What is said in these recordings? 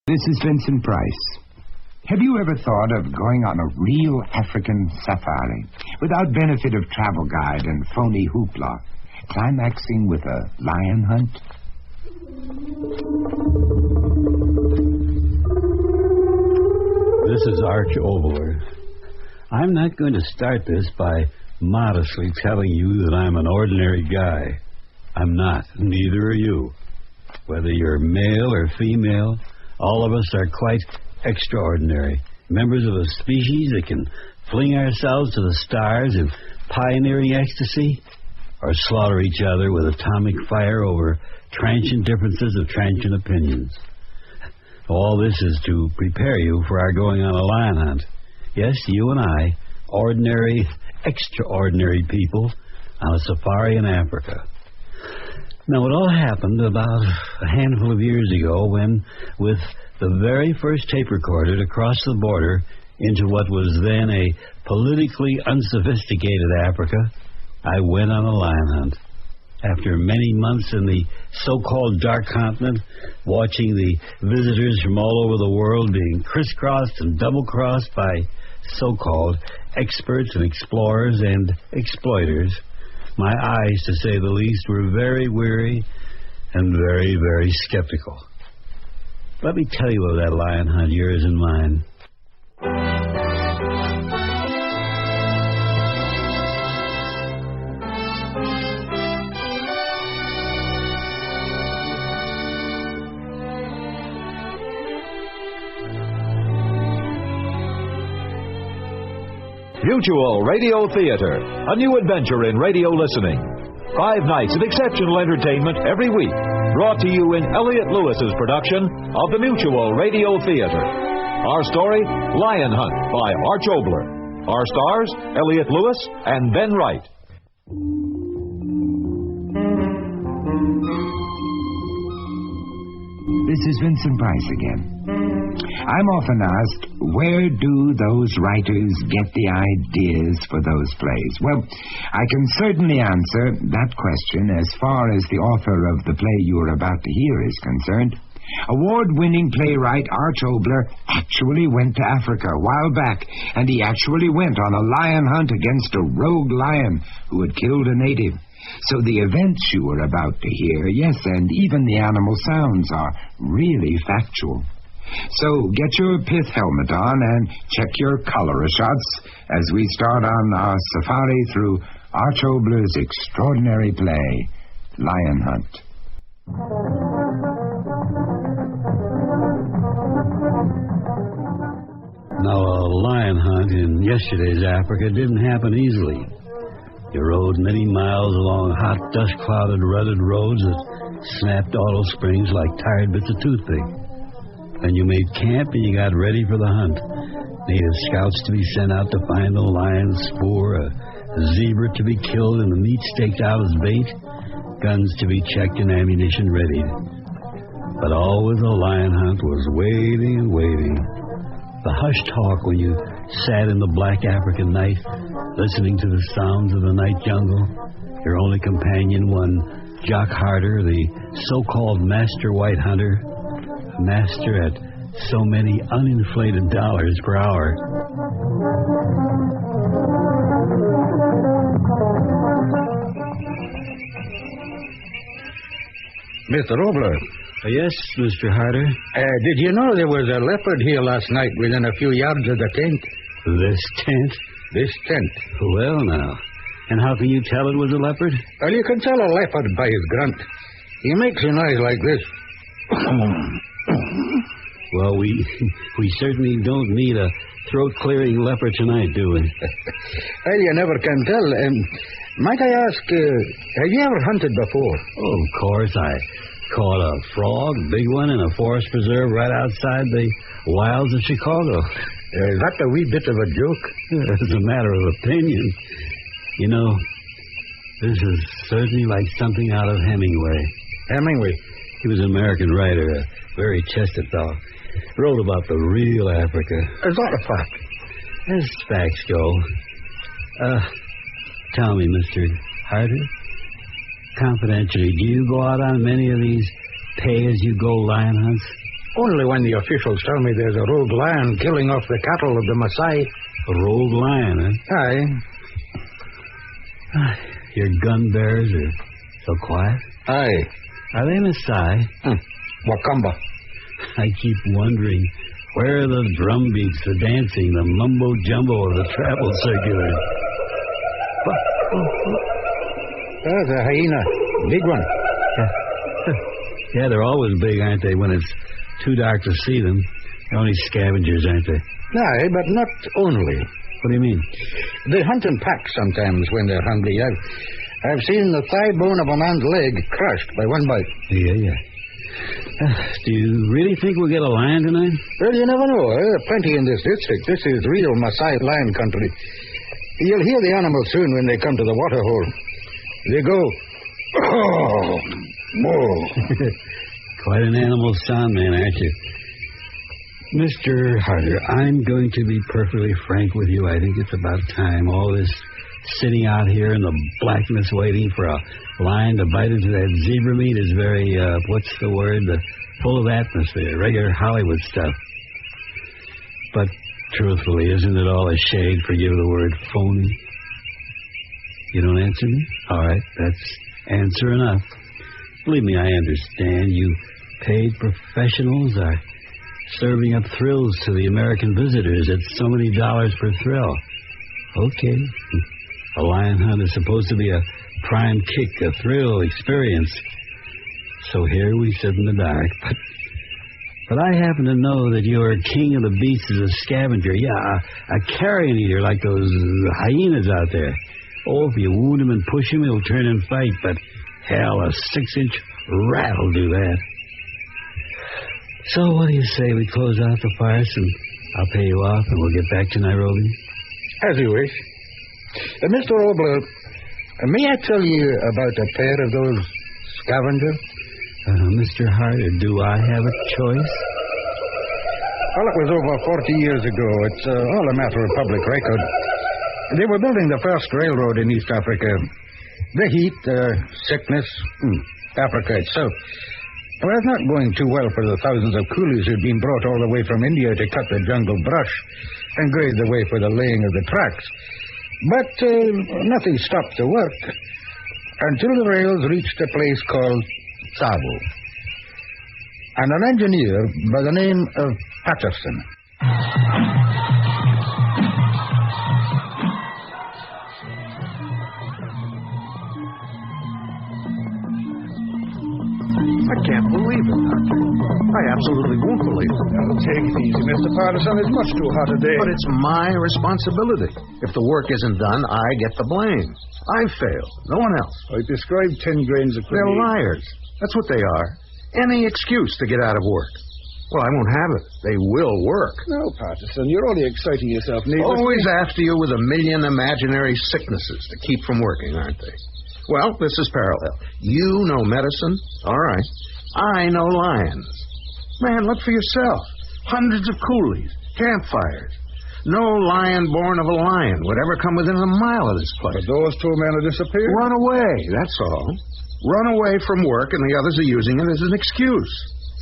This is Vincent Price. Have you ever thought of going on a real African safari without benefit of travel guide and phony hoopla, climaxing with a lion hunt? This is Arch Obler. I'm not going to start this by modestly telling you that I'm an ordinary guy. I'm not. Neither are you. Whether you're male or female, all of us are quite extraordinary. Members of a species that can fling ourselves to the stars in pioneering ecstasy, or slaughter each other with atomic fire over transient differences of transient opinions. All this is to prepare you for our going on a lion hunt. Yes, you and I, ordinary, extraordinary people, on a safari in Africa. Now, it all happened about a handful of years ago when, with the very first tape recorder to cross the border into what was then a politically unsophisticated Africa, I went on a lion hunt. After many months in the so-called dark continent, watching the visitors from all over the world being crisscrossed and double-crossed by so-called experts and explorers and exploiters, my eyes, to say the least, were very weary and very, very skeptical. Let me tell you of that lion hunt, yours and mine. Mutual Radio Theater, a new adventure in radio listening. 5 nights of exceptional entertainment every week, brought to you in Elliott Lewis's production of the Mutual Radio Theater. Our story, Lion Hunt by Arch Obler. Our stars, Elliott Lewis and Ben Wright. This is Vincent Price again. I'm often asked, where do those writers get the ideas for those plays? Well, I can certainly answer that question as far as the author of the play you're about to hear is concerned. Award-winning playwright Arch Obler actually went to Africa a while back, and he actually went on a lion hunt against a rogue lion who had killed a native. So the events you are about to hear, yes, and even the animal sounds are really factual. So get your pith helmet on and check your cholera shots as we start on our safari through Arch Obler's extraordinary play, Lion Hunt. Now, a lion hunt in yesterday's Africa didn't happen easily. You rode many miles along hot, dust-clouded, rutted roads that snapped auto springs like tired bits of toothpick. Then you made camp and you got ready for the hunt. Native scouts to be sent out to find the lion's spoor, a zebra to be killed and the meat staked out as bait, guns to be checked and ammunition ready. But always a lion hunt was waiting and waiting. The hushed talk when you sat in the black African night, listening to the sounds of the night jungle, your only companion, one Jock Harder, the so-called master white hunter, a master at so many uninflated dollars per hour. Mr. Obler. Yes, Mr. Harder? Did you know there was a leopard here last night within a few yards of the tent? This tent? This tent. Well, now. And how can you tell it was a leopard? Well, you can tell a leopard by his grunt. He makes a noise like this. Well, we certainly don't need a throat-clearing leopard tonight, do we? Well, you never can tell. Might I ask, have you ever hunted before? Oh, of course. I caught a frog, big one, in a forest preserve right outside the wilds of Chicago. Is that a wee bit of a joke? It's a matter of opinion. You know, this is certainly like something out of Hemingway. Hemingway? He was an American writer, a very chested fellow. Wrote about the real Africa. Is that a fact? As facts go. Tell me, Mr. Harder, confidentially, do you go out on many of these pay-as-you-go lion hunts? Only when the officials tell me there's a rogue lion killing off the cattle of the Maasai. A rogue lion, eh? Aye. Your gun bearers are so quiet. Aye. Are they Maasai? Wakamba. I keep wondering, where are the drum beats, the dancing, the mumbo-jumbo of the travel circulars? There's a hyena. Big one. Yeah, they're always big, aren't they, when it's too dark to see them? They're only scavengers, aren't they? Aye, but not only. What do you mean? They hunt in packs sometimes when they're hungry. I've seen the thigh bone of a man's leg crushed by one bite. Yeah. Do you really think we'll get a lion tonight? Well, you never know. Plenty in this district. This is real Maasai lion country. You'll hear the animals soon when they come to the water hole. They go, oh, whoa. Quite an animal sound man, aren't you? Mr. Harder, I'm going to be perfectly frank with you. I think it's about time. All this sitting out here in the blackness waiting for a lion to bite into that zebra meat is very, what's the word? Full of atmosphere, regular Hollywood stuff. But truthfully, isn't it all a shade, forgive the word, phony? You don't answer me? All right, that's answer enough. Believe me, I understand. You paid professionals are serving up thrills to the American visitors at so many dollars per thrill. Okay. A lion hunt is supposed to be a prime kick, a thrill experience. So here we sit in the dark. But I happen to know that you're king of the beasts as a scavenger. Yeah, a carrion eater like those hyenas out there. Oh, if you wound him and push him, he'll turn and fight. But hell, a 6-inch rat will do that. So what do you say we close out the farce and I'll pay you off and we'll get back to Nairobi? As you wish. Mr. Obler, may I tell you about a pair of those scavengers? Mr. Harder, do I have a choice? Well, it was over 40 years ago. It's all a matter of public record. They were building the first railroad in East Africa. The heat, sickness, Africa itself. Well, it's not going too well for the thousands of coolies who'd been brought all the way from India to cut the jungle brush and grade the way for the laying of the tracks. But nothing stopped the work until the rails reached a place called Tsavo. And an engineer by the name of Patterson. I can't believe it. I absolutely won't believe it. Now, take it easy, Mr. Patterson. It's much too hot a day. But it's my responsibility. If the work isn't done, I get the blame. I failed. No one else. I described 10 grains of They're liars. That's what they are. Any excuse to get out of work. Well, I won't have it. They will work. No, Patterson, you're only exciting yourself needlessly. Always after you with a million imaginary sicknesses to keep from working, aren't they? Well, this is parallel. You know medicine. All right. I know lions. Man, look for yourself. Hundreds of coolies, campfires. No lion born of a lion would ever come within a mile of this place. But those two men have disappeared? Run away, that's all. Run away from work, and the others are using it as an excuse.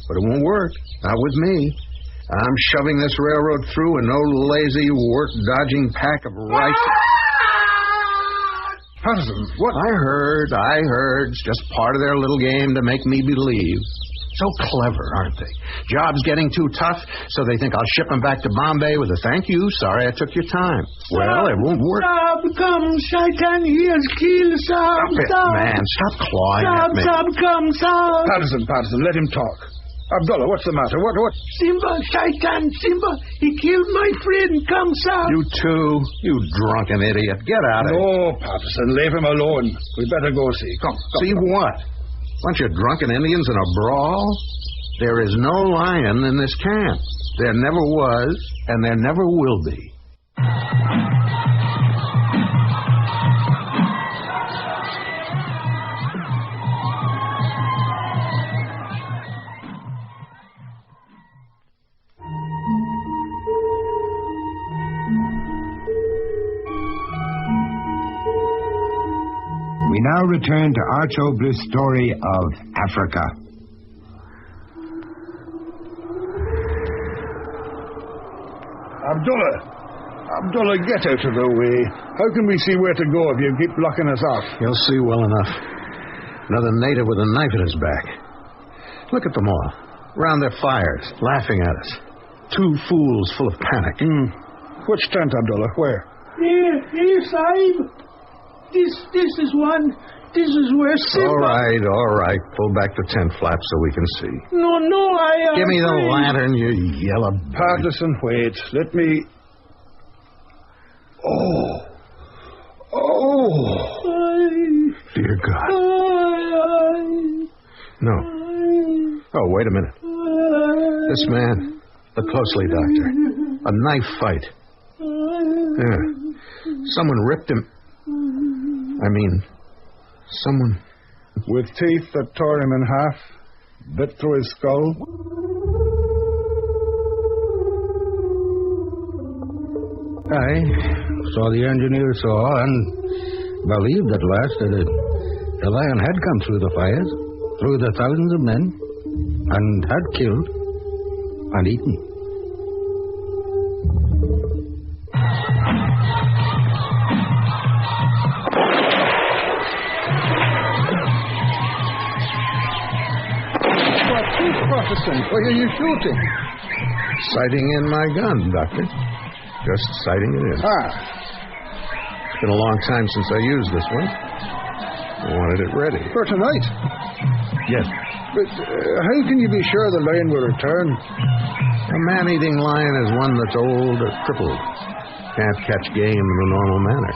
But it won't work. Not with me. I'm shoving this railroad through, and no lazy, work-dodging pack of rice... Patterson, what? I heard. It's just part of their little game to make me believe. So clever, aren't they? Job's getting too tough, so they think I'll ship them back to Bombay with a thank you. Sorry I took your time. Well, it won't work. Stop, come, Shaitan, he has killed, stop, stop. Man, stop clawing at me. Stop, come, stop. Patterson, let him talk. Abdullah, what's the matter? What? Simba, Shaitan, Simba, he killed my friend. Come, stop. You too, you drunken idiot. Get out of here. No, Patterson, leave him alone. We better go see. Come. See what? Bunch of drunken Indians in a brawl? There is no lion in this camp. There never was, and there never will be. We now return to Arch Obler's story of Africa. Abdullah, get out of the way. How can we see where to go if you keep blocking us off? You'll see well enough. Another native with a knife at his back. Look at them all. Round their fires, laughing at us. Two fools full of panic. Which tent, Abdullah? Where? Here, Sahib. This is one. This is where Simba... All right. Pull back the tent flap so we can see. No, I... Give me the lantern, you yellow... Patterson, wait. Let me... Dear God. No. Oh, wait a minute. This man. Look closely, Doctor. A knife fight. Yeah. Someone ripped him... someone... With teeth that tore him in half, bit through his skull. I saw the engineer saw and believed at last that the lion had come through the fires, through the thousands of men, and had killed and eaten. Why are you shooting? Sighting in my gun, Doctor. Just sighting it in. It's been a long time since I used this one. I wanted it ready. For tonight? Yes. But how can you be sure the lion will return? A man-eating lion is one that's old or crippled. Can't catch game in the normal manner.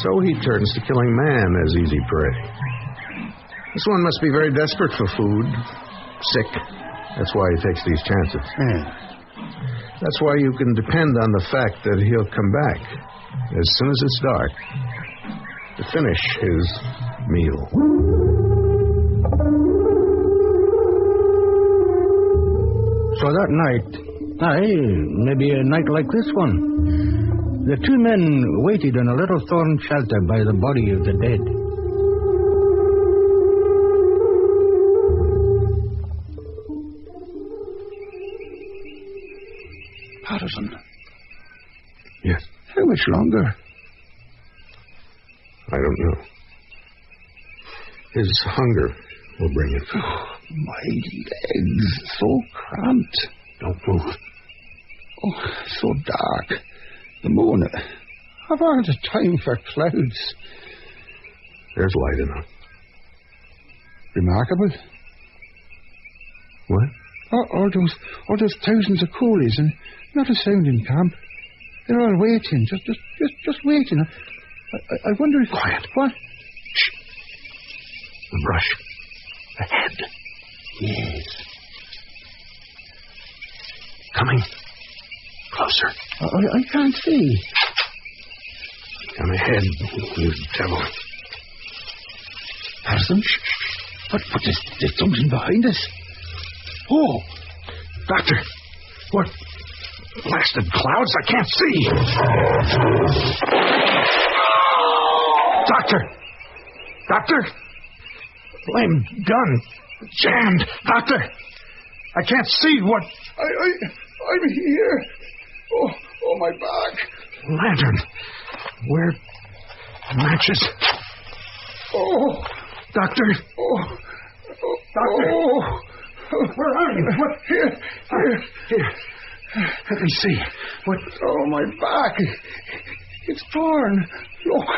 So he turns to killing man as easy prey. This one must be very desperate for food. Sick. That's why he takes these chances. That's why you can depend on the fact that he'll come back as soon as it's dark to finish his meal. So that night, maybe a night like this one, the two men waited in a little thorn shelter by the body of the dead. Patterson. Yes. How much longer? I don't know. His hunger will bring it. My legs, so cramped. Don't move. Oh, so dark. The moon. I've had time for clouds. There's light enough. Remarkable. What? All those thousands of coolies and not a sound in camp. They're all waiting, just waiting. I wonder if... Quiet. What? Shh. The brush. Ahead. Yes. Coming. Closer. I can't see. Come ahead, you devil. Patterson? But there's something behind us. Oh! Doctor! What? Blasted clouds? I can't see! Doctor! Doctor! Flame gun jammed! Doctor! I can't see what... I'm here. Oh, my back. Lantern. Where... matches. Oh. Doctor! Doctor! Oh. Where are you? What? Here. Let me see. What? Oh, my back. It's torn. Look.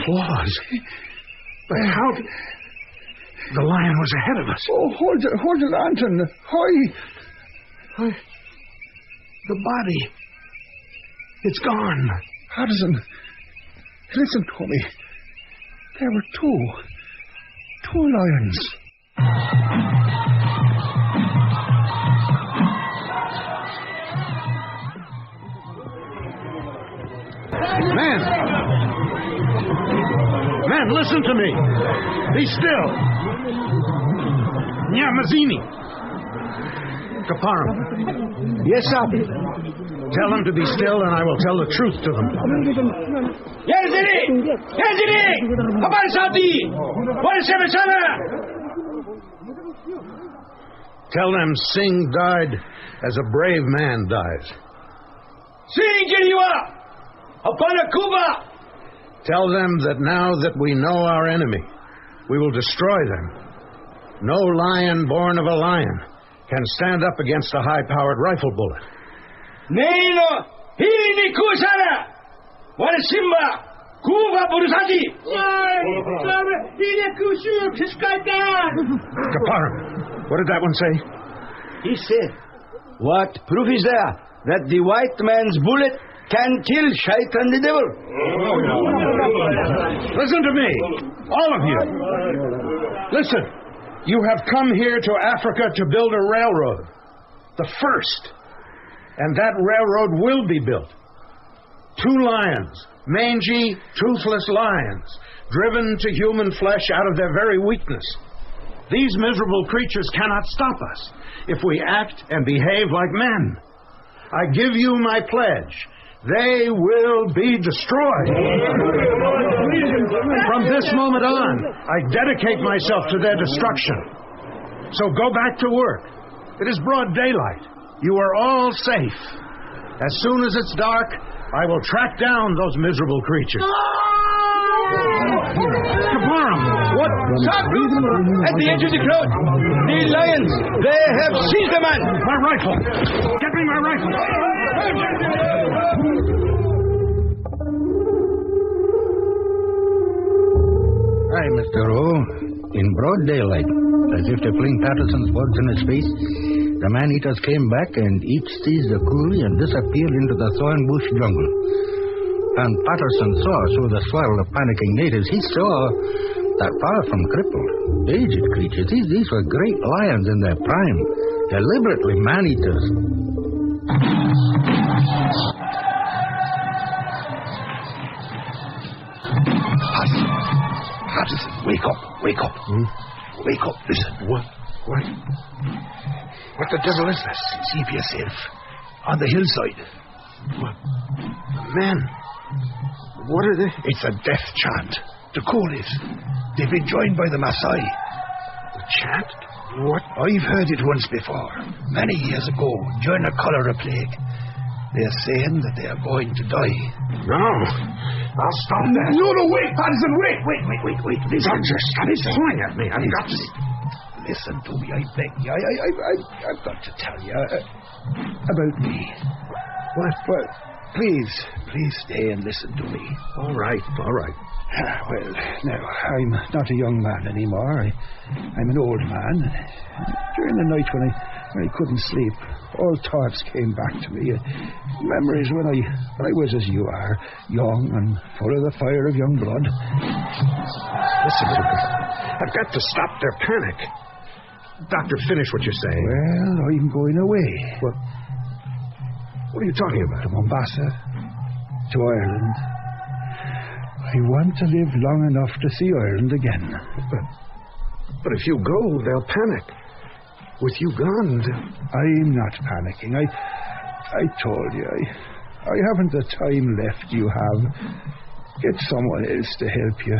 Claws. But how... The lion was ahead of us. Oh, hold the lantern. High. The body. It's gone. Patterson, listen to me. There were two lions. Man, listen to me. Be still. Nyamazini. Kaparam. Yes, sir. Tell them to be still, and I will tell the truth to them. Tell them Singh died as a brave man dies. Tell them that now that we know our enemy, we will destroy them. No lion born of a lion can stand up against a high-powered rifle bullet. Kaparam, what did that one say? He said, what proof is there that the white man's bullet can kill Shaitan the devil? Listen to me, all of you. Listen, you have come here to Africa to build a railroad, the first, and that railroad will be built. 2 lions, mangy, toothless lions, driven to human flesh out of their very weakness. These miserable creatures cannot stop us if we act and behave like men. I give you my pledge. They will be destroyed. From this moment on, I dedicate myself to their destruction. So go back to work. It is broad daylight. You are all safe. As soon as it's dark, I will track down those miserable creatures. Kaparam, what? At the edge of the crowd, the lions, they have seized the man. My rifle. Get me my rifle. Hi, Mr. O. In broad daylight, as if to fling Patterson's words in his face, the man-eaters came back and each seized a coolie and disappeared into the thorn bush jungle. And Patterson saw through the swirl of panicking natives. He saw that far from crippled, aged creatures, these were great lions in their prime, deliberately man-eaters. Patterson, wake up. Wake up, listen. What the devil is this? See for yourself. On the hillside. What? Men. What are they? It's a death chant. The coolies. They've been joined by the Maasai. The chant? What? I've heard it once before. Many years ago, during the cholera plague. They're saying that they are going to die. No. I'll stop that. No, wait, Patterson, wait. Listen. Doctor, stop pulling at me. I've got to... Listen to me, I beg you. I've got to tell you about me. What? Please stay and listen to me. All right. Well, now, I'm not a young man anymore. I'm an old man. During the night when I couldn't sleep, all thoughts came back to me. Memories when I was as you are, young and full of the fire of young blood. Listen to me. I've got to stop their panic. Doctor, finish what you're saying. Well, I'm going away. What are you talking about? To Mombasa. To Ireland. I want to live long enough to see Ireland again. But if you go, they'll panic. With you gone, I'm not panicking. I told you, I haven't the time left you have. Get someone else to help you.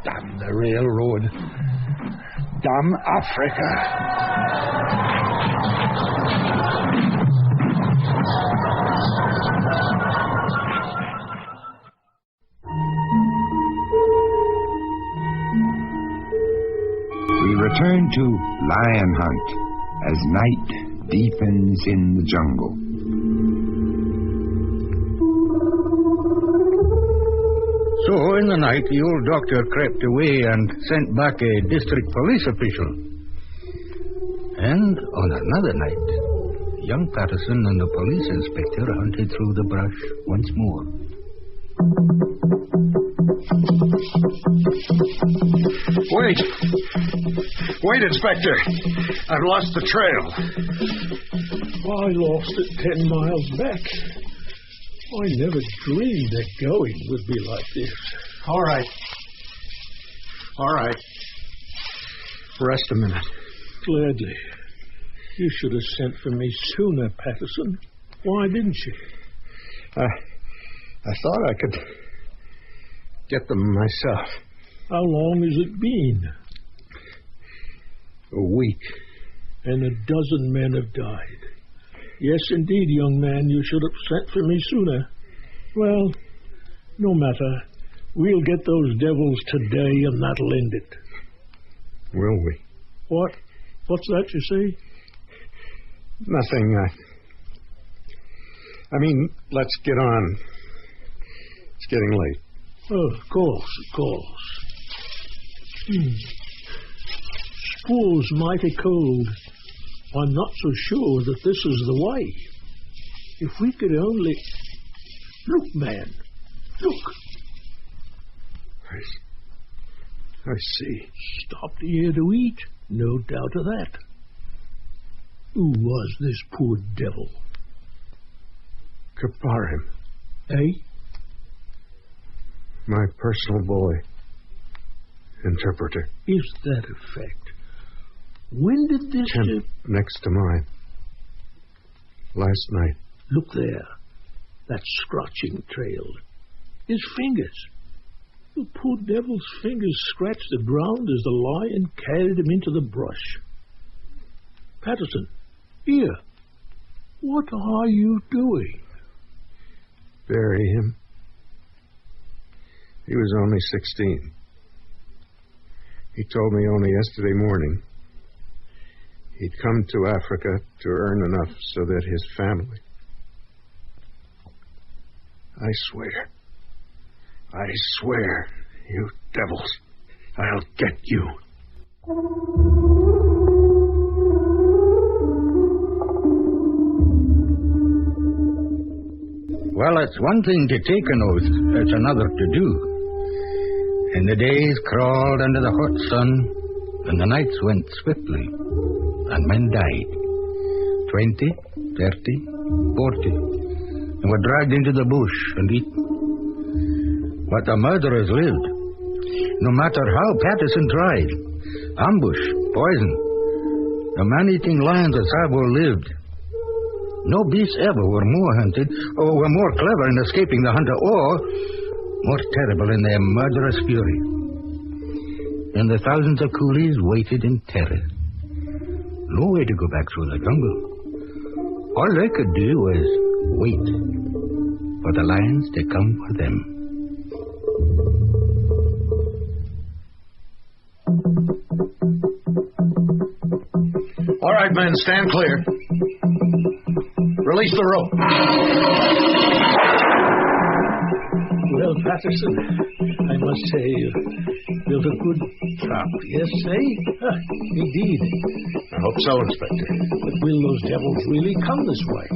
Damn the railroad. Damn Africa. We return to Lion Hunt as night deepens in the jungle. So, in the night, the old doctor crept away and sent back a district police official. And on another night, young Patterson and the police inspector hunted through the brush once more. Wait, Inspector. I've lost the trail. I lost it 10 miles back. I never dreamed that going would be like this. All right. Rest a minute. Gladly. You should have sent for me sooner, Patterson. Why didn't you? I thought I could get them myself. How long has it been? A week. And 12 men have died. Yes, indeed, young man. You should have sent for me sooner. Well, no matter. We'll get those devils today, and that'll end it. Will we? What? What's that you say? Nothing. I mean, let's get on. It's getting late. Oh, of course, of course. Spool's mighty cold. I'm not so sure that this is the way. If we could only... Look, man. Look. I see. Stopped here to eat. No doubt of that. Who was this poor devil? Kaparim. Eh? My personal boy. Interpreter. Is that a fact? When did this... Tent next to mine. Last night. Look there. That scratching trail. His fingers. The poor devil's fingers scratched the ground as the lion carried him into the brush. Patterson, here. What are you doing? Bury him. He was only 16. He told me only yesterday morning he'd come to Africa to earn enough so that his family... I swear, you devils, I'll get you. Well, it's one thing to take an oath, it's another to do. And the days crawled under the hot sun, and the nights went swiftly, and men died. 20, 30, 40, and were dragged into the bush and eaten. But the murderers lived. No matter how Patterson tried. Ambush, poison. The man-eating lions of Sabo lived. No beasts ever were more hunted, or were more clever in escaping the hunter, or more terrible in their murderous fury. And the thousands of coolies waited in terror. No way to go back through the jungle. All they could do was wait for the lions to come for them. All right, men, stand clear. Release the rope. Well, Patterson, I must say you built a good trap, yes, eh? Indeed. I hope so, Inspector. But will those devils really come this way?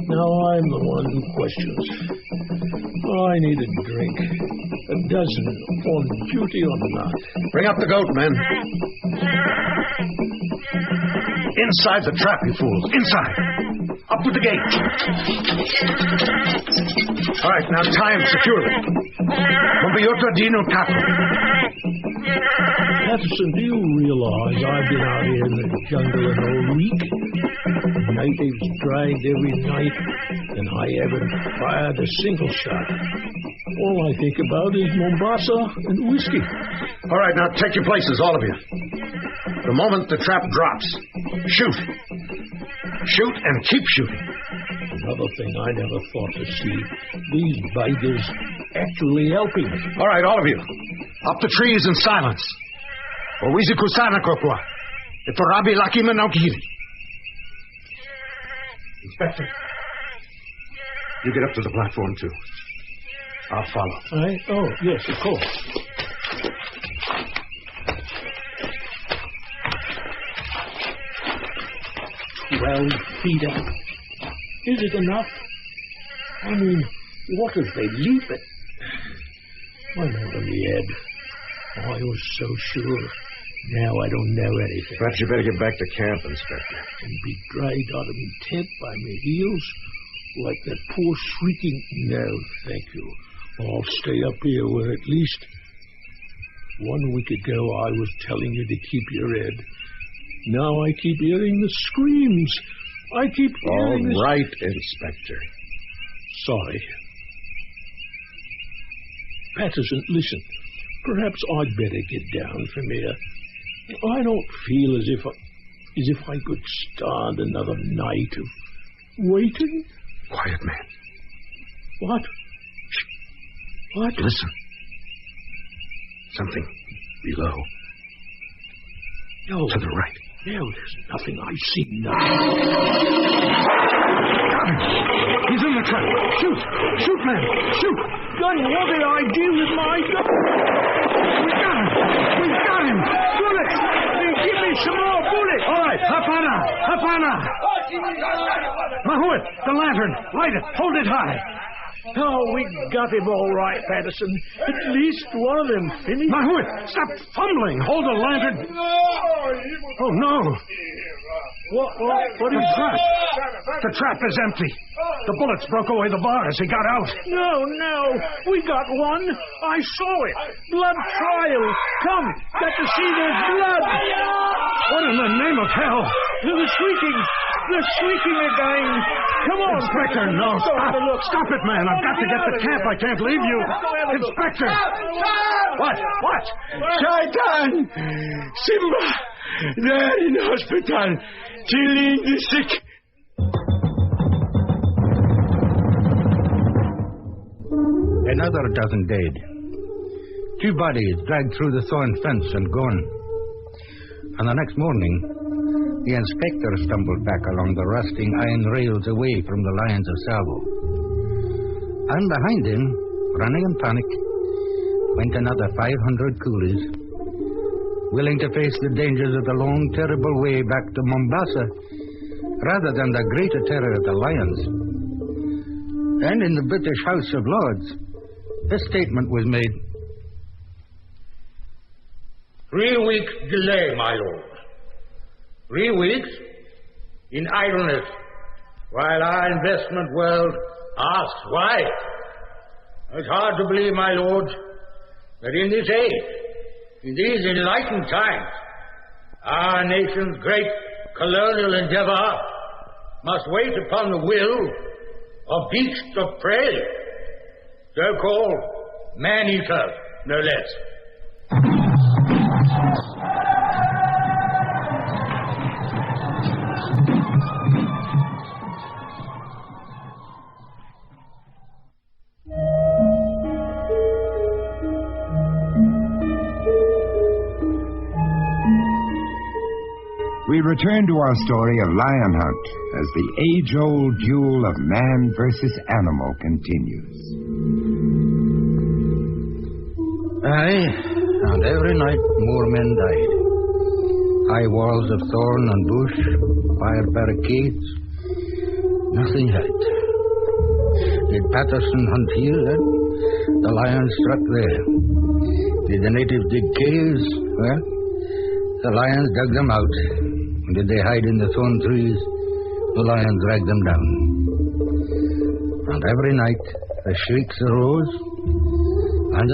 Now I'm the one who questions. I need a drink. A dozen, on duty or not. Bring up the goat, men. Inside the trap, you fools. Inside. Up with the gate. All right, now tie him securely. Compiotto Dino Capo. Patterson, do you realize I've been out here in the jungle an whole week? Natives dragged every night, and I haven't fired a single shot. All I think about is Mombasa and whiskey. All right, now take your places, all of you. The moment the trap drops, shoot. Shoot and keep shooting. Another thing I never thought to see. These beggars actually helping. All right, all of you. Up the trees in silence. Owizi kusana kokwa. Itorabi lakima naukiri. Inspector, you get up to the platform, too. I'll follow. Right? Oh, yes, of course. 12 feet up. Is it enough? I mean, what if they leap it? I'm over the head. I was so sure. Now I don't know anything. Perhaps you better get back to camp, Inspector. And be dragged out of my tent by my heels? Like that poor shrieking... No, thank you. I'll stay up here where at least... 1 week ago I was telling you to keep your head. Now I keep hearing the screams. I keep hearing All right, Inspector. Sorry. Patterson, listen. Perhaps I'd better get down from here. I don't feel as if as if I could stand another night of waiting. Quiet, man. What? What? Listen. Something below. No. To the right. No, there's nothing. I see nothing. Got him. He's in the trap. Shoot. Shoot, man. Shoot. Gun, what did I do with my gun? We got him. We got him. Bullets! Give me some more bullets! All right. Hapana. Hapana. Mahout, the lantern. Light it. Hold it high. Oh, we got him all right, Patterson. At least one of them finished. Mahout, stop fumbling. Hold the lantern. Oh, no. What is The trap. The trap is empty. The bullets broke away the bars. He got out. No. We got one. I saw it. Blood trial. Come. Got to see there's blood. What in the name of hell? They're shrieking. They're shrieking again. Come on, Inspector, no. Stop it, man. I've got to get to camp. I can't leave you. Inspector. What? Shaitan! Simba! They're in hospital. Killing the sick. Another dozen dead. 2 bodies dragged through the thorn fence and gone. And the next morning, the inspector stumbled back along the rusting iron rails away from the lions of Savo. And behind him, running in panic, went another 500 coolies, willing to face the dangers of the long, terrible way back to Mombasa, rather than the greater terror of the lions. And in the British House of Lords, this statement was made. 3 weeks delay, my lord. 3 weeks in idleness, while our investment world asks why. It's hard to believe, my lord, that in this age, in these enlightened times, our nation's great colonial endeavor must wait upon the will of beasts of prey, so-called man-eaters, no less. We return to our story of Lion Hunt as the age-old duel of man versus animal continues. Aye, and every night more men died. High walls of thorn and bush, fire barricades, nothing helped. Did Patterson hunt here, then? The lions struck there. Did the natives dig caves? Well, the lions dug them out. Did they hide in the thorn trees? The lions dragged them down. And every night the shrieks arose, and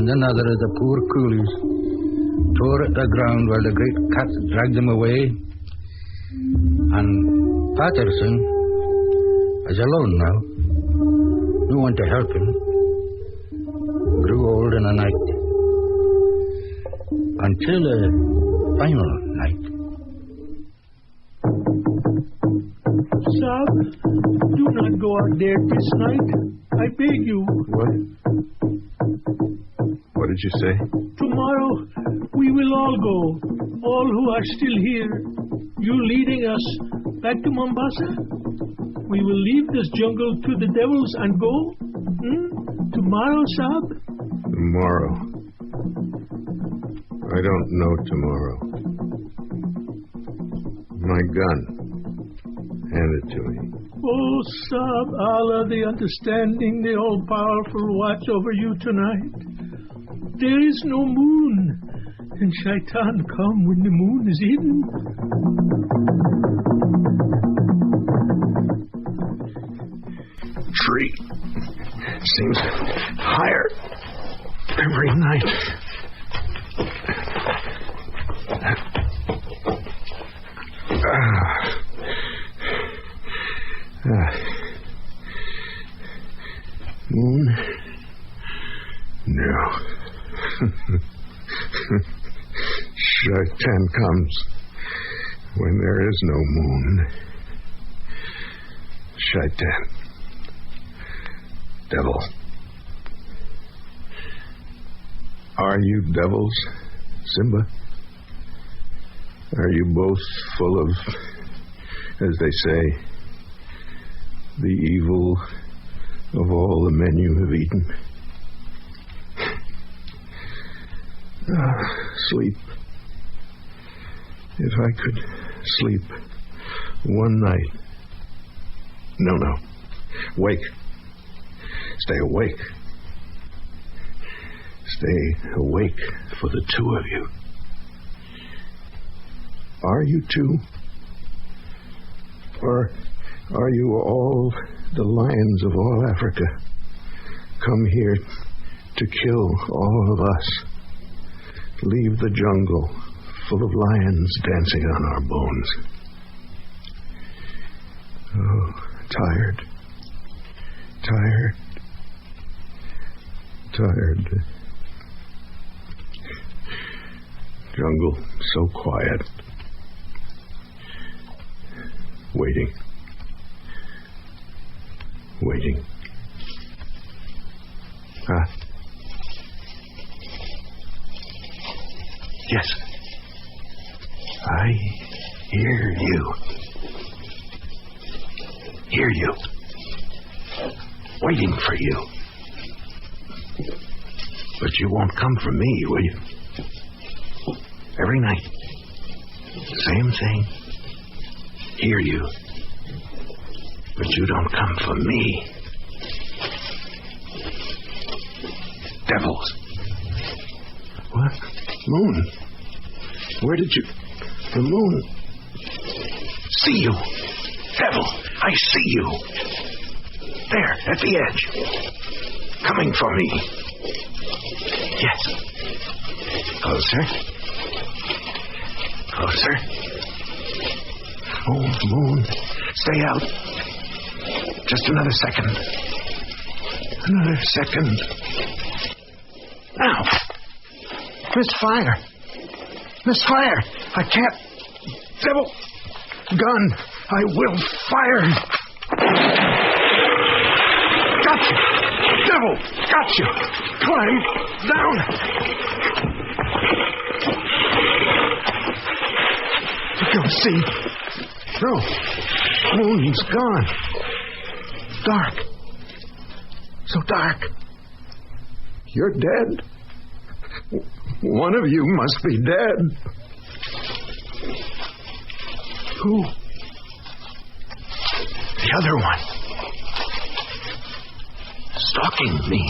another of the poor coolies tore at the ground while the great cats dragged them away. And Patterson is alone now. No one to help him. Grew old in a night. Until a final night. Sab, do not go out there this night. I beg you. What did you say? Tomorrow we will all go. All who are still here. You leading us back to Mombasa. We will leave this jungle to the devils and go. Tomorrow, Sab? Tomorrow. I don't know tomorrow. My gun. Hand it to me. Oh, Sab, Allah, the understanding, the all-powerful, watch over you tonight. There is no moon, and Shaitan come when the moon is hidden. Tree seems higher every night. Moon? No. Shaitan comes when there is no moon. Shaitan. Devil. Are you devils, Simba? Are you both full of, as they say, the evil of all the men you have eaten? Sleep. If I could sleep one night. No. Wake. Stay awake. Stay awake for the two of you. Are you two? Or are you all the lions of all Africa, come here to kill all of us? Leave the jungle full of lions dancing on our bones. Oh, tired. Jungle so quiet. Waiting. Huh? Yes. I hear you. Waiting for you. But you won't come for me, will you? Every night. Same thing. Hear you. But you don't come for me. Devils. What? Moon. Where did you... The moon. See you. Devil, I see you. There, at the edge. Coming for me. Yes. Closer. Oh, moon. Stay out. Just another second. Now. Misfire. I can't. Devil. Gun. I will fire. Gotcha. Devil. Gotcha. Climb down. Go see. No. Moon's gone. Dark. So dark. You're dead. One of you must be dead. Who? The other one. Stalking me.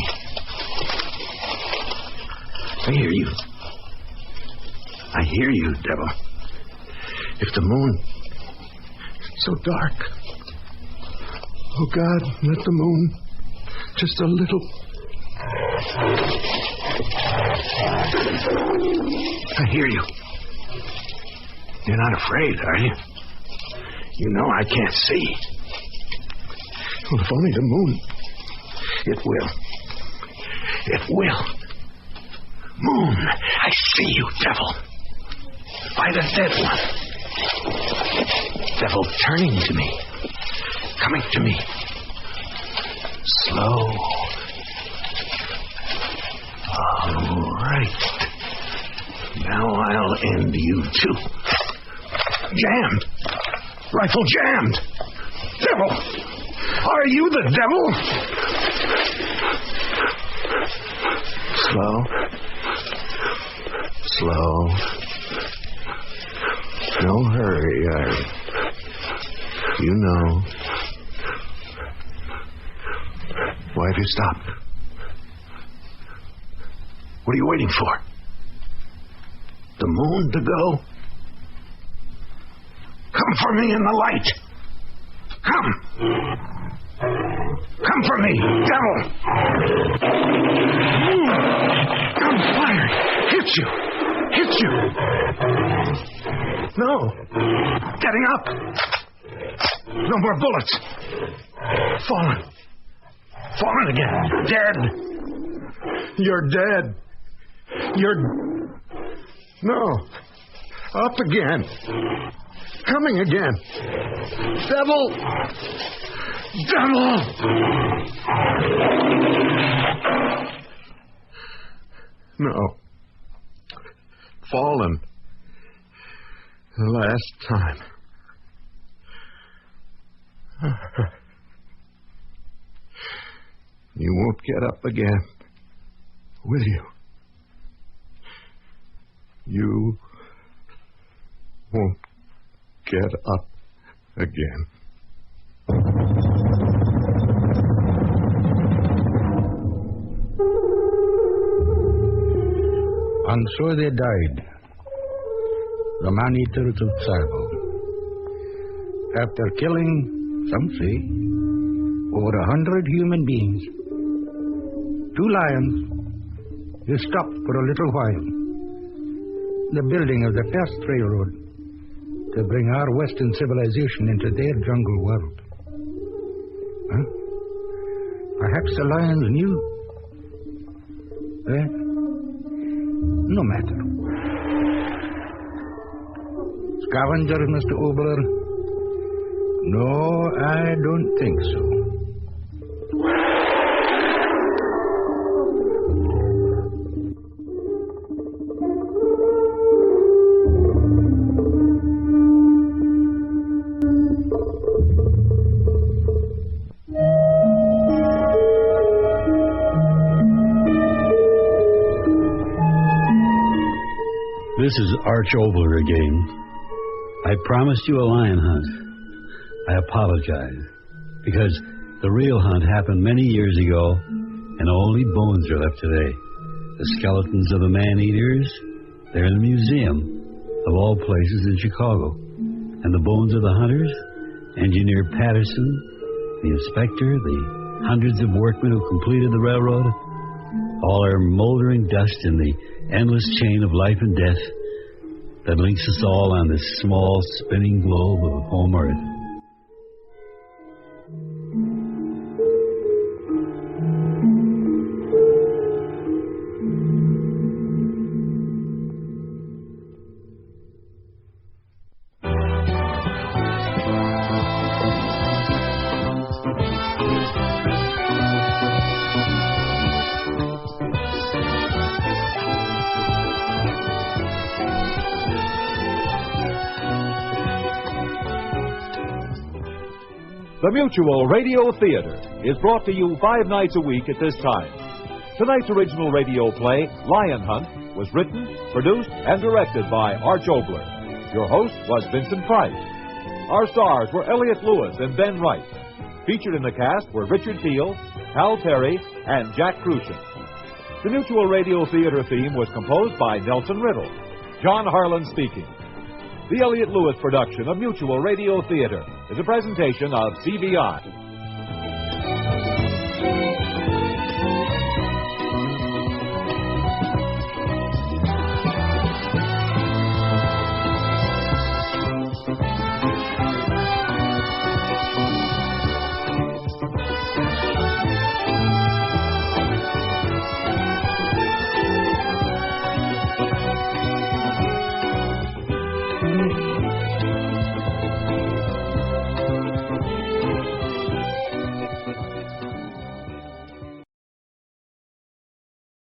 I hear you, devil. If the moon... So dark. Oh, God, let the moon... Just a little... I hear you. You're not afraid, are you? You know I can't see. Well, if only the moon... It will. Moon, I see you, devil. By the dead one. Devil turning to me. Coming to me. Slow. All right. Now I'll end you, too. Jammed. Rifle jammed. Devil! Are you the devil? Slow. No hurry, you know. Why have you stopped? What are you waiting for? The moon to go? Come for me in the light. Come for me, devil. Gunfire. Hit you. No. Getting up. No more bullets. Fallen again. Dead. You're dead. No. Up again. Coming again. Devil! Devil! No. Fallen. The last time. You won't get up again, will you? You won't get up again. And so they died, the man-eaters of Tsavo. After killing, some say, over 100 human beings, 2 lions, they stopped for a little while. The building of the first railroad to bring our Western civilization into their jungle world. Huh? Perhaps the lions knew. No matter. Scavengers, Mr. Obler? No, I don't think so. This is Arch Obler again. I promised you a lion hunt. I apologize, because the real hunt happened many years ago, and only bones are left today. The skeletons of the man-eaters, they're in the museum, of all places in Chicago. And the bones of the hunters, Engineer Patterson, the inspector, the hundreds of workmen who completed the railroad, all are moldering dust in the endless chain of life and death that links us all on this small spinning globe of home Earth. The Mutual Radio Theater is brought to you 5 nights a week at this time. Tonight's original radio play, Lion Hunt, was written, produced, and directed by Arch Obler. Your host was Vincent Price. Our stars were Elliott Lewis and Ben Wright. Featured in the cast were Richard Teal, Hal Terry, and Jack Crucian. The Mutual Radio Theater theme was composed by Nelson Riddle. John Harlan speaking. The Elliott Lewis production of Mutual Radio Theater is a presentation of CBI.